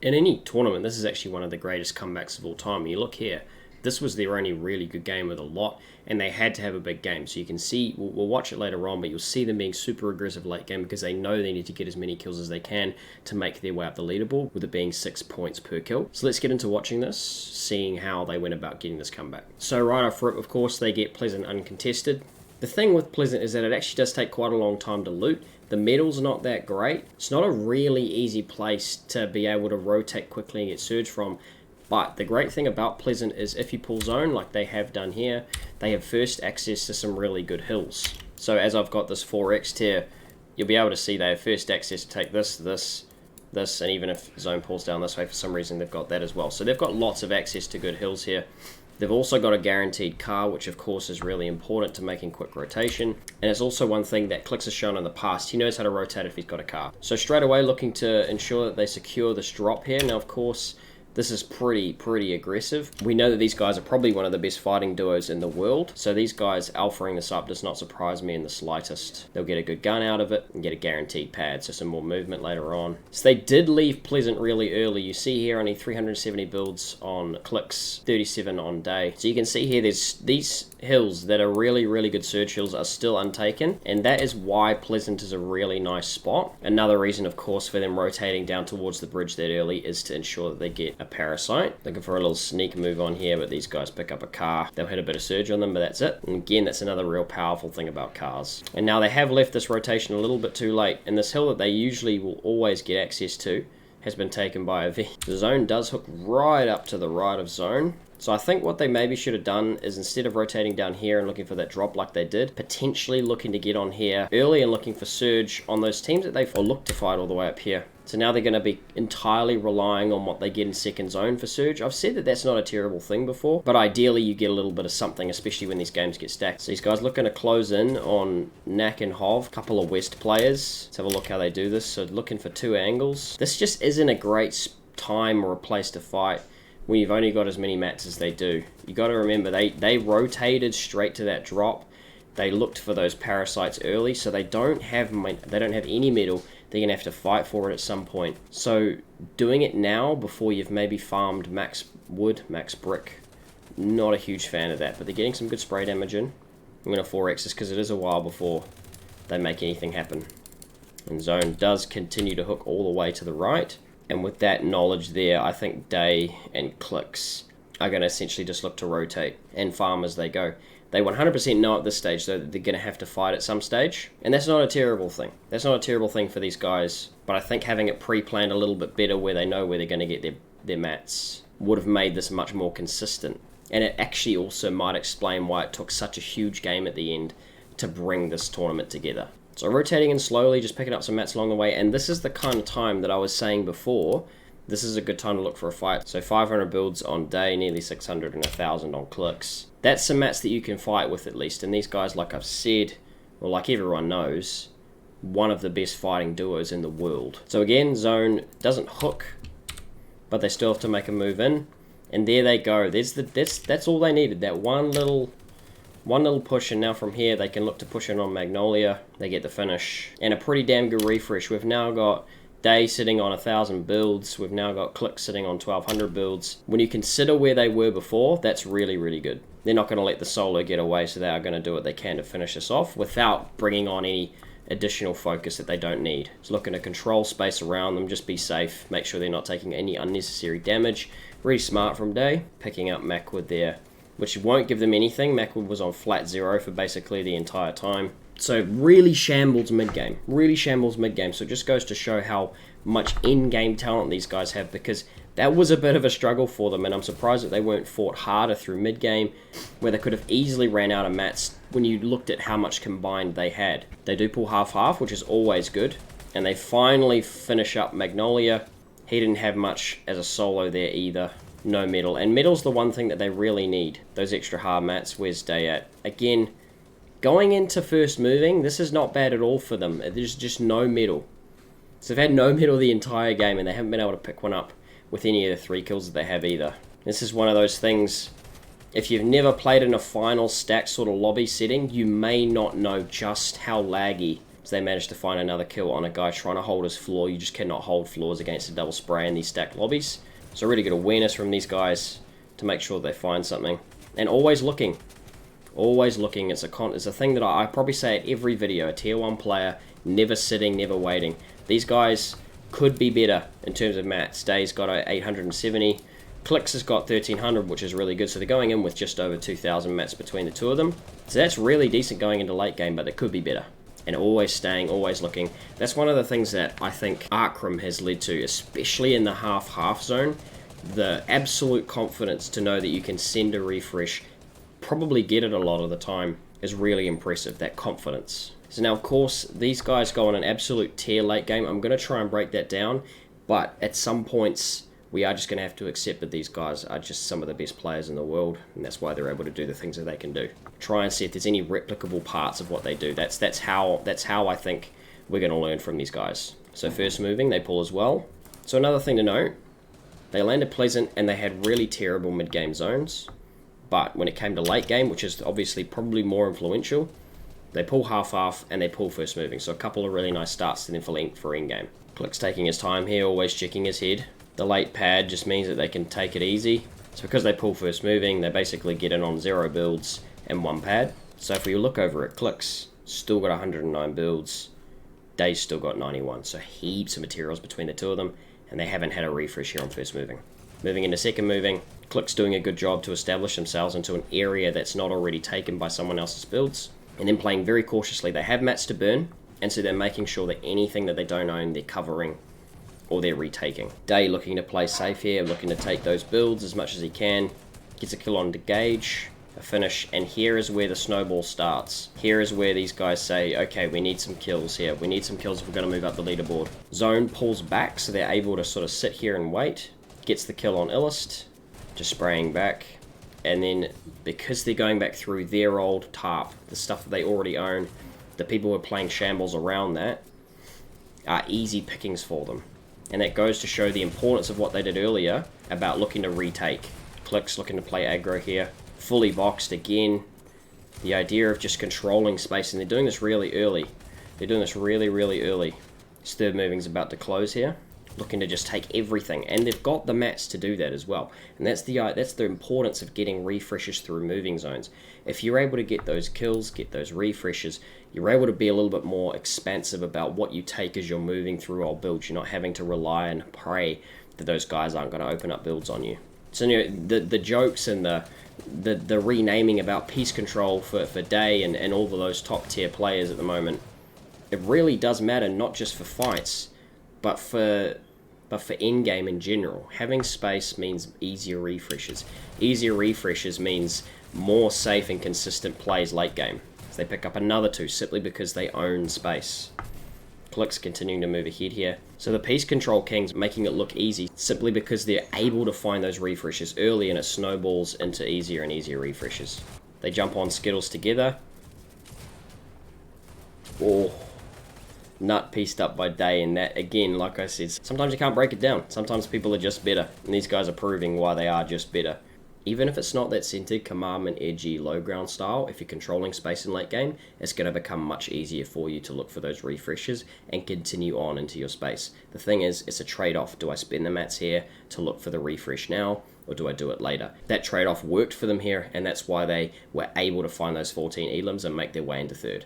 In any tournament, this is actually one of the greatest comebacks of all time. You look here, this was their only really good game with a lot, and they had to have a big game. So you can see, we'll watch it later on, but you'll see them being super aggressive late game because they know they need to get as many kills as they can to make their way up the leaderboard, with it being 6 points per kill. So let's get into watching this, seeing how they went about getting this comeback. So right off rip, of course, they get Pleasant uncontested. The thing with Pleasant is that it actually does take quite a long time to loot. The metal's not that great. It's not a really easy place to be able to rotate quickly and get surge from. But the great thing about Pleasant is if you pull zone, like they have done here, they have first access to some really good hills. So as I've got this 4x tier, you'll be able to see they have first access to take this, and even if zone pulls down this way, for some reason they've got that as well. So they've got lots of access to good hills here. They've also got a guaranteed car, which of course is really important to making quick rotation. And it's also one thing that Clix has shown in the past. He knows how to rotate if he's got a car. So straight away looking to ensure that they secure this drop here. Now of course, this is pretty aggressive. We know that these guys are probably one of the best fighting duos in the world. So these guys alphaing this up does not surprise me in the slightest. They'll get a good gun out of it and get a guaranteed pad, so some more movement later on. So they did leave Pleasant really early. You see here only 370 builds on Clix, 37 on Deyy. So you can see here there's these hills that are really good surge hills are still untaken, and that is why Pleasant is a really nice spot. Another reason of course for them rotating down towards the bridge that early is to ensure that they get a parasite. Looking for a little sneak move on here, but these guys pick up a car. They'll hit a bit of surge on them, but that's it. And again, that's another real powerful thing about cars. And now they have left this rotation a little bit too late, and this hill that they usually will always get access to has been taken by a V. The zone does hook right up to the right of zone. So I think what they maybe should have done is, instead of rotating down here and looking for that drop like they did, potentially looking to get on here early and looking for surge on those teams that they've looked to fight all the way up here. So now they're going to be entirely relying on what they get in second zone for surge. I've said that that's not a terrible thing before, but ideally you get a little bit of something, especially when these games get stacked. So these guys looking to close in on Knack and Hov, a couple of West players. Let's have a look how they do this. So looking for 2 angles. This just isn't a great time or a place to fight when you've only got as many mats as they do. You got to remember, they rotated straight to that drop. They looked for those parasites early, so they don't have any metal. They're gonna have to fight for it at some point. So doing it now before you've maybe farmed max wood, max brick, not a huge fan of that. But they're getting some good spray damage in. I'm gonna 4x this because it is a while before they make anything happen. And zone does continue to hook all the way to the right. And with that knowledge there, I think Deyy and Clix are going to essentially just look to rotate and farm as they go. They 100% know at this stage, though, that they're going to have to fight at some stage. And that's not a terrible thing. That's not a terrible thing for these guys. But I think having it pre-planned a little bit better, where they know where they're going to get their mats, would have made this much more consistent. And it actually also might explain why it took such a huge game at the end to bring this tournament together. So rotating in slowly, just picking up some mats along the way, and this is the kind of time that I was saying before, this is a good time to look for a fight. So 500 builds on Deyy, nearly 600 and 1,000 on Clix. That's some mats that you can fight with at least, and these guys, like I've said, or like everyone knows, one of the best fighting duos in the world. So again, zone doesn't hook, but they still have to make a move in, and there they go. That's all they needed, that one little push, and now from here they can look to push in on Magnolia. They get the finish and a pretty damn good refresh. We've now got Deyy sitting on 1,000 builds. We've now got Clix sitting on 1,200 builds. When you consider where they were before, that's really good. They're not going to let the solo get away, so they are going to do what they can to finish this off without bringing on any additional focus that they don't need. Just looking to control space around them, just be safe, make sure they're not taking any unnecessary damage. Really smart from Deyy, picking up Macwood there, which won't give them anything. Macwood was on flat 0 for basically the entire time. So really shambles mid-game. So it just goes to show how much in-game talent these guys have, because that was a bit of a struggle for them, and I'm surprised that they weren't fought harder through mid-game, where they could have easily ran out of mats when you looked at how much combined they had. They do pull half-half, which is always good, and they finally finish up Magnolia. He didn't have much as a solo there either. No metal, and metal's the one thing that they really need. Those extra hard mats. Where's Deyy at? Again, going into first moving, this is not bad at all for them. There's just no metal. So they've had no metal the entire game, and they haven't been able to pick one up with any of the 3 kills that they have either. This is one of those things, if you've never played in a final stack sort of lobby setting, you may not know just how laggy So they managed to find another kill on a guy trying to hold his floor. You just cannot hold floors against a double spray in these stacked lobbies. So really good awareness from these guys to make sure they find something. And always looking. Always looking. It's a thing that I probably say at every video. A tier 1 player, never sitting, never waiting. These guys could be better in terms of mats. Dey's got a 870. Clix has got 1300, which is really good. So they're going in with just over 2000 mats between the two of them. So that's really decent going into late game, but it could be better. And always staying, always looking. That's one of the things that I think Arkham has led to, especially in the half-half zone. The absolute confidence to know that you can send a refresh, probably get it a lot of the time, is really impressive, that confidence. So now, of course, these guys go on an absolute tear late game. I'm going to try and break that down, but at some points, we are just going to have to accept that these guys are just some of the best players in the world, and that's why they're able to do the things that they can do. Try and see if there's any replicable parts of what they do. That's how I think we're going to learn from these guys. So first moving, they pull as well. So another thing to note, they landed pleasant and they had really terrible mid-game zones, but when it came to late game, which is obviously probably more influential, they pull half-half and they pull first moving. So a couple of really nice starts to them for in-game. Clix taking his time here, always checking his head. The late pad just means that they can take it easy. So because they pull first moving, they basically get in on 0 builds and 1 pad. So if we look over at Clix, still got 109 builds. Dey's still got 91. So heaps of materials between the two of them, and they haven't had a refresh here on first moving. Moving into second moving, Clix doing a good job to establish themselves into an area that's not already taken by someone else's builds. And then playing very cautiously. They have mats to burn, and so they're making sure that anything that they don't own, they're covering or they're retaking. Deyy looking to play safe here, looking to take those builds as much as he can. Gets a kill on to Gage, a finish, and here is where the snowball starts. Here is where these guys say, okay, we need some kills here. We need some kills if we're going to move up the leaderboard. Zone pulls back, so they're able to sort of sit here and wait. Gets the kill on Illust, just spraying back. And then, because they're going back through their old tarp, the stuff that they already own, the people who are playing shambles around that are easy pickings for them. And that goes to show the importance of what they did earlier about looking to retake. Clix looking to play aggro here. Fully boxed again. The idea of just controlling space, and they're doing this really early. They're doing this really, really early. This third moving's about to close here. Looking to just take everything, and they've got the mats to do that as well. And that's the importance of getting refreshes through moving zones. If you're able to get those kills, get those refreshes, you're able to be a little bit more expansive about what you take as you're moving through old builds. You're not having to rely and pray that those guys aren't going to open up builds on you. So you know, the jokes and the renaming about piece control for Deyy and all of those top tier players at the moment, it really does matter, not just for fights, but for in-game in general. Having space means easier refreshes. Easier refreshes means more safe and consistent plays late game. So they pick up another 2 simply because they own space. Clix continuing to move ahead here. So the piece control kings making it look easy simply because they're able to find those refreshes early, and it snowballs into easier and easier refreshes. They jump on Skittles together. Oh. Nut pieced up by Deyy, and that, again, like I said, sometimes you can't break it down. Sometimes people are just better, and these guys are proving why they are just better. Even if it's not that centered, commandment, edgy, low ground style, if you're controlling space in late game, it's going to become much easier for you to look for those refreshes and continue on into your space. The thing is, it's a trade-off. Do I spend the mats here to look for the refresh now, or do I do it later? That trade-off worked for them here, and that's why they were able to find those 14 elims and make their way into third.